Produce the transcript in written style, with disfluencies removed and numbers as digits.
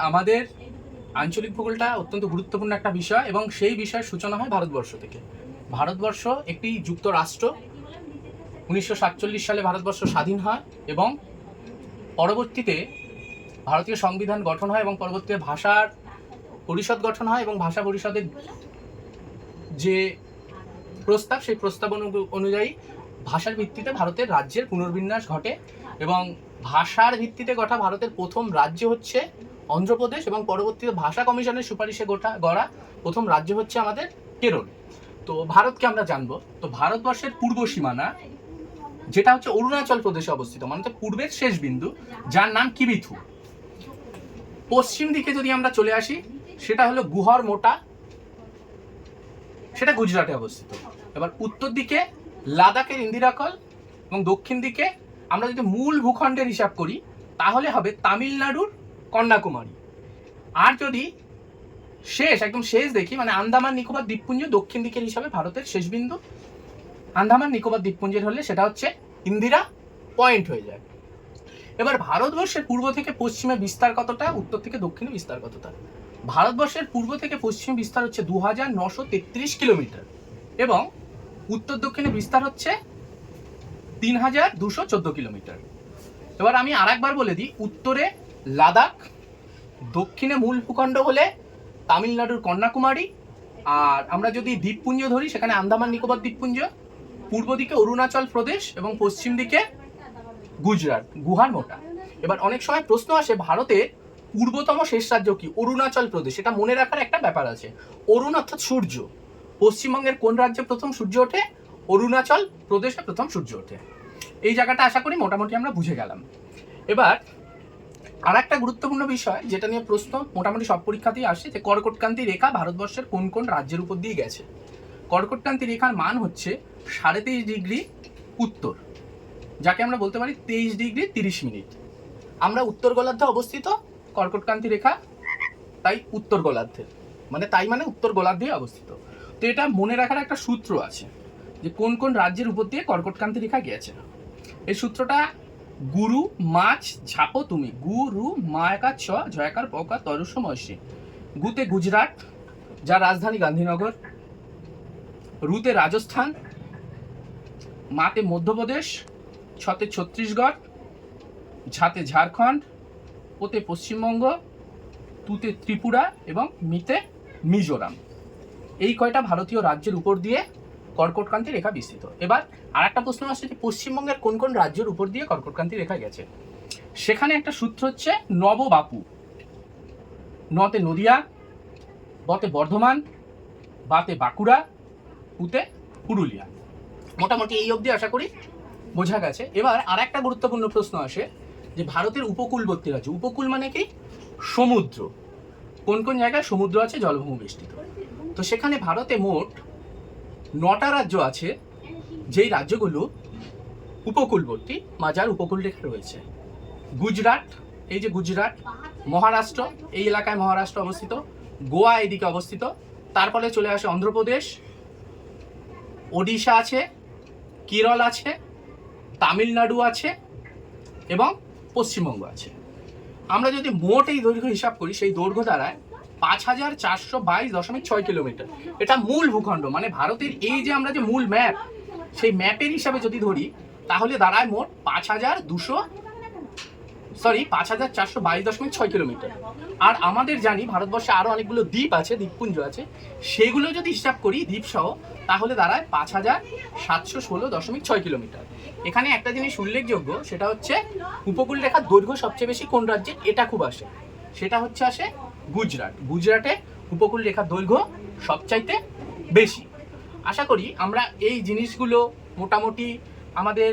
আমাদের আঞ্চলিক ভূগোলটা অত্যন্ত গুরুত্বপূর্ণ একটা বিষয় এবং সেই বিষয়ের সূচনা হয় ভারতবর্ষ থেকে। ভারতবর্ষ একটি যুক্তরাষ্ট্র। 1947 সালে ভারতবর্ষ স্বাধীন হয় এবং পরবর্তীতে ভারতীয় সংবিধান গঠন হয় এবং পরবর্তীতে ভাষার পরিষদ গঠন হয় এবং ভাষা পরিষদের যে প্রস্তাব সেই প্রস্তাব অনুযায়ী ভাষার ভিত্তিতে ভারতের রাজ্যের পুনর্বিন্যাস ঘটে এবং ভাষার ভিত্তিতে গঠা ভারতের প্রথম রাজ্য হচ্ছে অন্ধ্রপ্রদেশ এবং পরবর্তীতে ভাষা কমিশনের সুপারিশে গড়া প্রথম রাজ্য হচ্ছে আমাদের কেরল। তো ভারতকে আমরা জানবো। তো ভারতবর্ষের পূর্ব সীমানা যেটা হচ্ছে অরুণাচল প্রদেশে অবস্থিত, মানে পূর্বের শেষ বিন্দু, যার নাম কিবিথু। পশ্চিম দিকে যদি আমরা চলে আসি সেটা হলো গুহর মোটা, সেটা গুজরাটে অবস্থিত। এবার উত্তর দিকে লাদাখের ইন্দিরাকল এবং দক্ষিণ দিকে আমরা যদি মূল ভূখণ্ডের হিসাব করি তাহলে হবে তামিলনাড়ুর কন্যাকুমারী। আর যদি একদম শেষ দেখি, মানে আন্দামান নিকোবর দ্বীপপুঞ্জ দক্ষিণ দিকের হিসাবে ভারতের শেষ বিন্দু আন্দামান নিকোবর দ্বীপপুঞ্জের হলে সেটা হচ্ছে ইন্দিরা পয়েন্ট হয়ে যায়। এবার ভারতবর্ষের পূর্ব থেকে পশ্চিমে বিস্তার কতটা, উত্তর থেকে দক্ষিণে বিস্তার কতটা? ভারতবর্ষের পূর্ব থেকে পশ্চিমে বিস্তার হচ্ছে 2933 কিলোমিটার এবং উত্তর দক্ষিণে বিস্তার হচ্ছে 3214 কিলোমিটার। এবার আমি আরেকবার বলে দিই, উত্তরে লাদাখ, দক্ষিণে মূল ভূখণ্ড হলে তামিলনাড়ুর কন্যাকুমারী, আর আমরা যদি দ্বীপপুঞ্জ ধরি সেখানে আন্দামান নিকোবর দ্বীপপুঞ্জ, পূর্ব দিকে অরুণাচল প্রদেশ এবং পশ্চিম দিকে গুজরাট, গুহার মোটা। এবার অনেক সময় প্রশ্ন আসে ভারতের পূর্বতম শেষ রাজ্য কি? অরুণাচল প্রদেশ। এটা মনে রাখার একটা ব্যাপার আছে। অরুণ অর্থাৎ সূর্য। পশ্চিমবঙ্গের কোন রাজ্যে প্রথম সূর্য ওঠে? অরুণাচল প্রদেশে প্রথম সূর্য ওঠে। এই জায়গাটা আশা করি মোটামুটি আমরা বুঝে গেলাম। এবার আর একটা গুরুত্বপূর্ণ বিষয় যেটা নিয়ে প্রশ্ন মোটামুটি সব পরীক্ষাতেই আসে, যে কর্কটক্রান্তি রেখা ভারতবর্ষের কোন কোন রাজ্যের উপর দিয়ে গেছে। কর্কটক্রান্তি রেখার মান হচ্ছে 23.5 ডিগ্রি উত্তর, যাকে আমরা বলতে পারি 23 ডিগ্রি 30 মিনিট। আমরা উত্তর গোলার্ধে অবস্থিত, কর্কটক্রান্তি রেখা তাই উত্তর গোলার্ধে, মানে উত্তর গোলার্ধে অবস্থিত। তো এটা মনে রাখার একটা সূত্র আছে যে কোন কোন রাজ্যের উপর দিয়ে কর্কটক্রান্তি রেখা গিয়েছে। এই সূত্রটা গুরু মাছ ঝাপো তুমি, গুরু মায়াকার ছ জয়াকার পকা তরুষ ময়সী। গুতে গুজরাট, যার রাজধানী গান্ধীনগর। রুতে রাজস্থান, মাতে মধ্যপ্রদেশ, ছতে ছত্তিশগড়, ঝাতে ঝাড়খণ্ড, ওতে পশ্চিমবঙ্গ, তুতে ত্রিপুরা এবং মিতে মিজোরাম। এই কয়টা ভারতীয় রাজ্যের উপর দিয়ে কর্কটক্রান্তি রেখা বিস্তৃত। এবার আর একটা প্রশ্ন আসছে যে পশ্চিমবঙ্গের কোন কোন রাজ্যের উপর দিয়ে কর্কটক্রান্তি রেখা গেছে। সেখানে একটা সূত্র হচ্ছে নববাপু। নতে নদিয়া, বতে বর্ধমান, বাতে বাঁকুড়া, পুতে পুরুলিয়া। মোটামুটি এই অবধি আশা করি বোঝা গেছে। এবার আর একটা গুরুত্বপূর্ণ প্রশ্ন আসে যে ভারতের উপকূলবর্তী রাজ্য। উপকূল মানে কি? সমুদ্র। কোন কোন জায়গায় সমুদ্র আছে, জলভূমি বেষ্টিত। তো সেখানে ভারতে মোট 9টা রাজ্য আছে, যেই রাজ্যগুলো উপকূলবর্তী, মাজার উপকূল রেখা রয়েছে। গুজরাট, এই যে গুজরাট, মহারাষ্ট্র, এই এলাকায় মহারাষ্ট্র অবস্থিত, গোয়া এদিকে অবস্থিত, তারপরে চলে আসে অন্ধ্রপ্রদেশ, ওডিশা আছে, কেরল আছে, তামিলনাড়ু আছে এবং পশ্চিমবঙ্গ আছে। আমরা যদি মোট এই দৈর্ঘ্য হিসাব করি সেই দৈর্ঘ্য দাঁড়ায় 5422.6 কিলোমিটার। এটা মূল ভূখণ্ড, মানে ভারতের এই যে আমরা যে মূল ম্যাপ, সেই ম্যাপের হিসাবে যদি ধরি তাহলে দাঁড়ায় মোট 5422.6 কিলোমিটার। আর আমাদের জানি ভারতবর্ষে আরো অনেকগুলো দ্বীপ আছে, দ্বীপপুঞ্জ আছে, সেগুলো যদি হিসাব করি দ্বীপ সহ তাহলে দাঁড়ায় 5716.6 কিলোমিটার। এখানে একটা জিনিস উল্লেখযোগ্য, সেটা হচ্ছে উপকূল রেখার দৈর্ঘ্য সবচেয়ে বেশি কোন রাজ্যে, এটা খুব আসে, সেটা হচ্ছে আসে গুজরাট। গুজরাটে উপকূল রেখার দৈর্ঘ্য সবচাইতে বেশি। আশা করি আমরা এই জিনিসগুলো মোটামুটি আমাদের